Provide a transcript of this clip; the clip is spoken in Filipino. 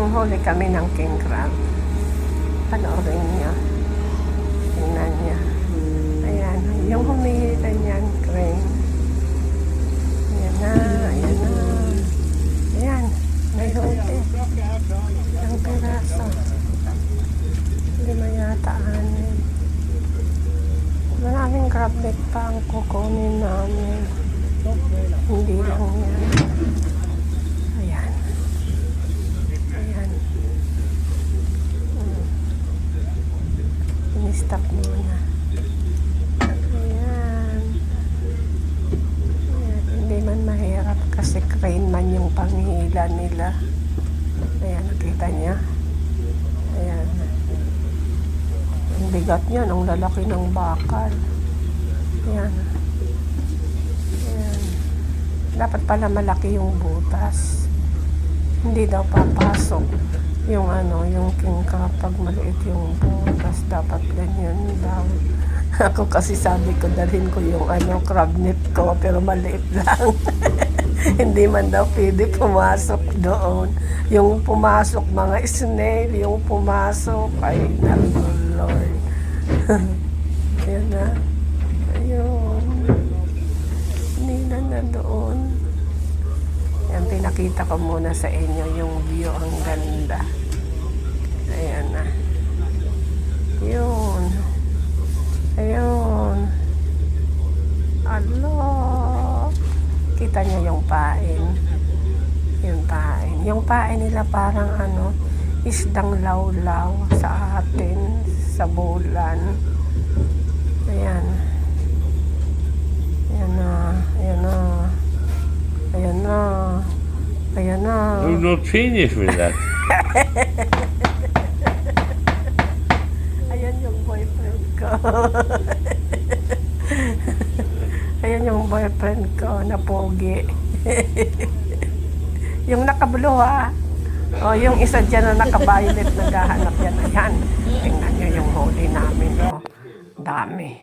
Nanghuli kami ng king crab. Panoorin niyo. Tingnan niya. Ayan. Yung humihila niyan, crane. Ayan na. Ayan na. Ayan. May huli. Ang piraso. Lima yata, anin. Maraming crab meat pa ang kukunin namin. Hindi lang yan. Ayan. Ayan. Ini-stop muna. Ayan. Ayan. Hindi man mahirap kasi crane man yung panghila nila. Ayan, nakita niya. Ayan. Ang bigat niya, ang lalaki ng bakal. Ayan. Ayan. Dapat pala malaki yung butas. Hindi daw papasok yung yung king crab pag maliit yung butas. Dapat ganyan daw. Ako kasi sabi ko, dalhin ko yung crab net ko, pero maliit lang. Hindi man daw pwede pumasok doon. Yung pumasok, mga snail, yung pumasok, ay, naku, Lord. Ayan na. Ayun. Hindi na doon. Yan, pinakita ko muna sa inyo yung view, ang ganda. Ayan na. Yun. Ayun. Allah. Kita niyo yung pain. Yung pain. Yung pain nila parang isdang lawlaw sa atin, sa bulan. Ayan. Ayan na. Ayan na. Ayan na. Ayan na. You're not finished with that. Ayan yung boyfriend ko. Ayan yung boyfriend ko na pogi. Yung nakablo ha. O yung isa dyan na naka-violet naghahanap yan. Ayan. Tingnan nyo yung huli namin. O, dami.